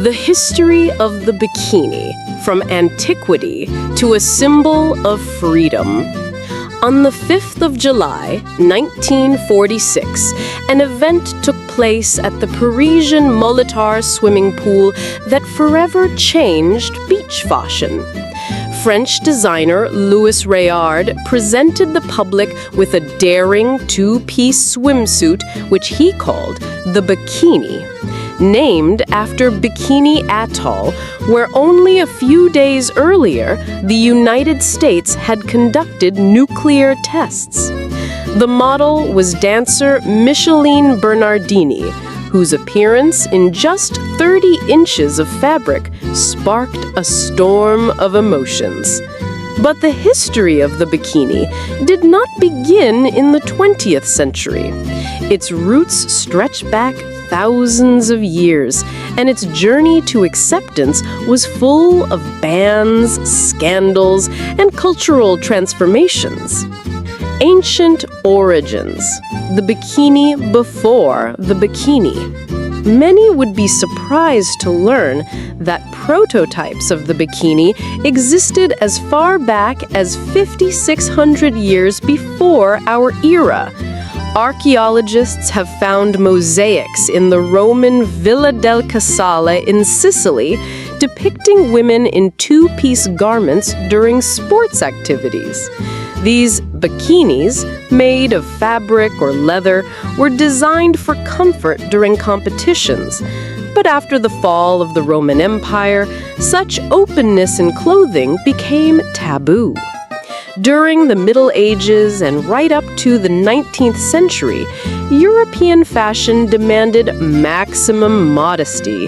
The history of the bikini, from antiquity to a symbol of freedom. On the 5th of July, 1946, an event took place at the Parisian Molitor swimming pool that forever changed beach fashion. French designer Louis Réard presented the public with a daring two-piece swimsuit, which he called the bikini, named after Bikini Atoll, where only a few days earlier the United States had conducted nuclear tests. The model was dancer Micheline Bernardini, whose appearance in just 30 inches of fabric sparked a storm of emotions. But the history of the bikini did not begin in the 20th century. Its roots stretch back thousands of years, and its journey to acceptance was full of bans, scandals, and cultural transformations. Ancient origins. The bikini before the bikini. Many would be surprised to learn that prototypes of the bikini existed as far back as 5,600 years before our era. Archaeologists have found mosaics in the Roman Villa del Casale in Sicily depicting women in two-piece garments during sports activities. These bikinis, made of fabric or leather, were designed for comfort during competitions. But after the fall of the Roman Empire, such openness in clothing became taboo. During the Middle Ages and right up to the 19th century, European fashion demanded maximum modesty.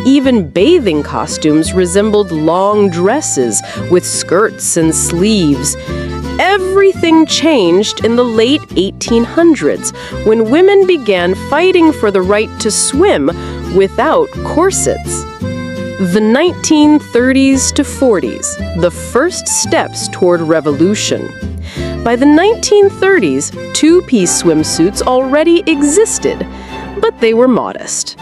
Even bathing costumes resembled long dresses with skirts and sleeves. Everything changed in the late 1800s when women began fighting for the right to swim without corsets. The 1930s to 40s, the first steps toward revolution. By the 1930s, two-piece swimsuits already existed, but they were modest.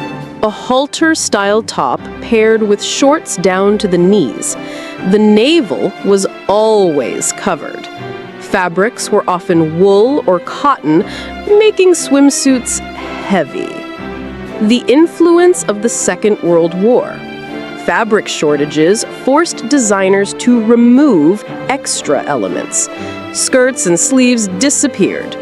A halter-style top paired with shorts down to the knees. The navel was always covered. Fabrics were often wool or cotton, making swimsuits heavy. The influence of the Second World War. Fabric shortages forced designers to remove extra elements. Skirts and sleeves disappeared.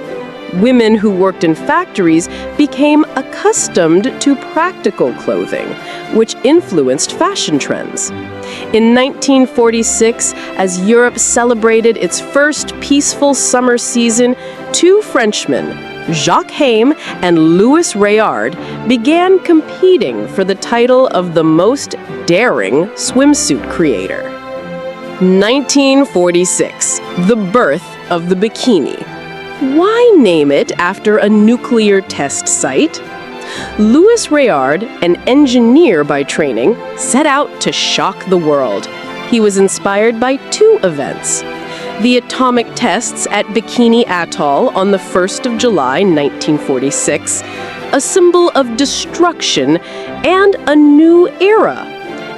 Women who worked in factories became accustomed to practical clothing, which influenced fashion trends. In 1946, as Europe celebrated its first peaceful summer season, two Frenchmen, Jacques Haim and Louis Réard, began competing for the title of the most daring swimsuit creator. 1946, the birth of the bikini. Why name it after a nuclear test site? Louis Réard, an engineer by training, set out to shock the world. He was inspired by two events. The atomic tests at Bikini Atoll on the 1st of July, 1946, a symbol of destruction and a new era,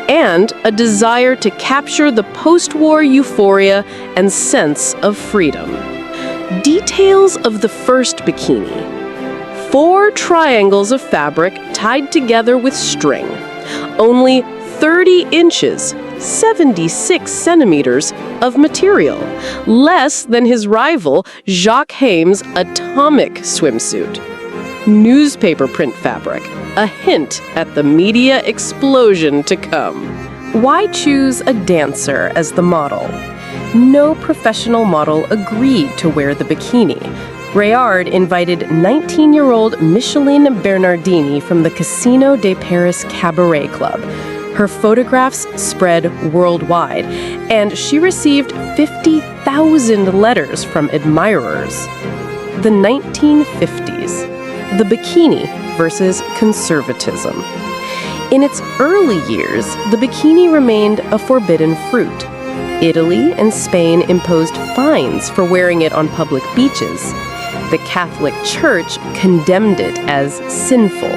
and a desire to capture the post-war euphoria and sense of freedom. Details of the first bikini. 4 triangles of fabric tied together with string. Only 30 inches, 76 centimeters of material, less than his rival Jacques Haim's atomic swimsuit. Newspaper print fabric, a hint at the media explosion to come. Why choose a dancer as the model? No professional model agreed to wear the bikini. Réard invited 19-year-old Micheline Bernardini from the Casino de Paris Cabaret Club. Her photographs spread worldwide, and she received 50,000 letters from admirers. The 1950s. The bikini versus conservatism. In its early years, the bikini remained a forbidden fruit. Italy and Spain imposed fines for wearing it on public beaches. The Catholic Church condemned it as sinful.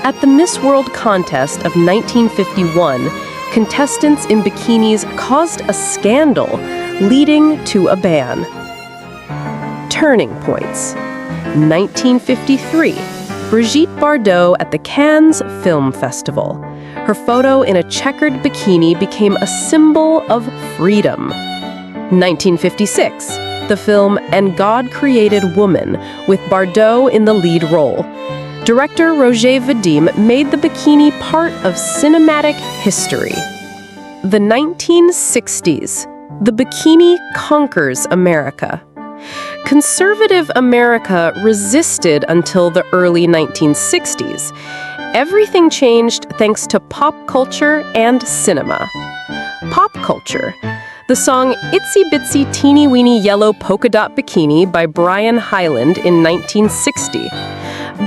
At the Miss World contest of 1951, contestants in bikinis caused a scandal, leading to a ban. Turning points. 1953. Brigitte Bardot at the Cannes Film Festival. Her photo in a checkered bikini became a symbol of freedom. 1956. The film And God Created Woman, with Bardot in the lead role. Director Roger Vadim made the bikini part of cinematic history. The 1960s. The bikini conquers America. Conservative America resisted until the early 1960s. Everything changed thanks to pop culture and cinema. Pop culture. The song Itsy Bitsy Teeny Weeny Yellow Polka Dot Bikini by Brian Hyland in 1960.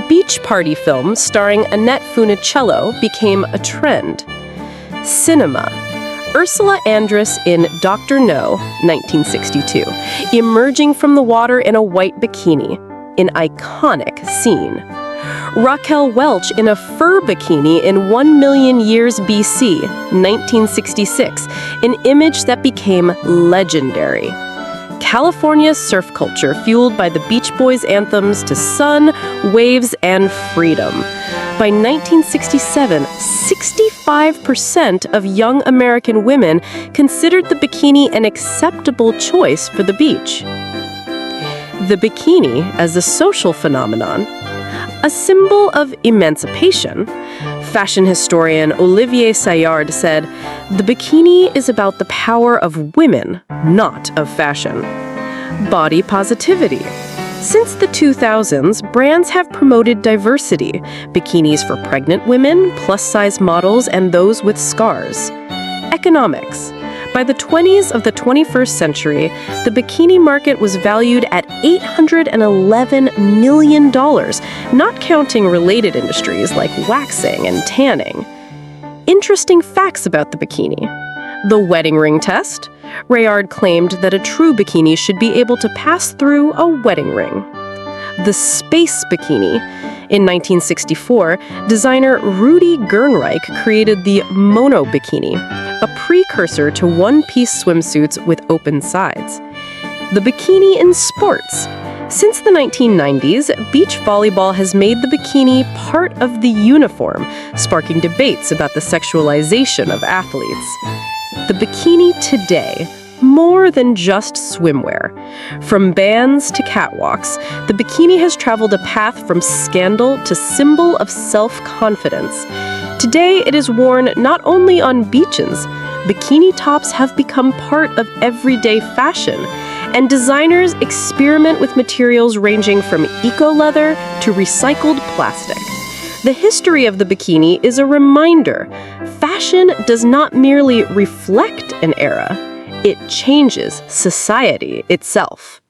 Beach party films starring Annette Funicello became a trend. Cinema. Ursula Andress in Dr. No, 1962, emerging from the water in a white bikini, an iconic scene. Raquel Welch in a fur bikini in 1 Million Years BC, 1966, an image that became legendary. California's surf culture fueled by the Beach Boys anthems to sun, waves, and freedom. By 1967, 65% of young American women considered the bikini an acceptable choice for the beach. The bikini as a social phenomenon, a symbol of emancipation. Fashion historian Olivier Sayard said, "The bikini is about the power of women, not of fashion." Body positivity. Since the 2000s, brands have promoted diversity, bikinis for pregnant women, plus-size models, and those with scars. Economics. By the 20s of the 21st century, the bikini market was valued at $811 million, not counting related industries like waxing and tanning. Interesting facts about the bikini. The wedding ring test. Réard claimed that a true bikini should be able to pass through a wedding ring. The space bikini. In 1964, designer Rudi Gernreich created the mono bikini, a precursor to one-piece swimsuits with open sides. The bikini in sports. Since the 1990s, beach volleyball has made the bikini part of the uniform, sparking debates about the sexualization of athletes. The bikini today, more than just swimwear. From bands to catwalks, the bikini has traveled a path from scandal to symbol of self-confidence. Today, it is worn not only on beaches. Bikini tops have become part of everyday fashion, and designers experiment with materials ranging from eco-leather to recycled plastic. The history of the bikini is a reminder. Fashion does not merely reflect an era, it changes society itself.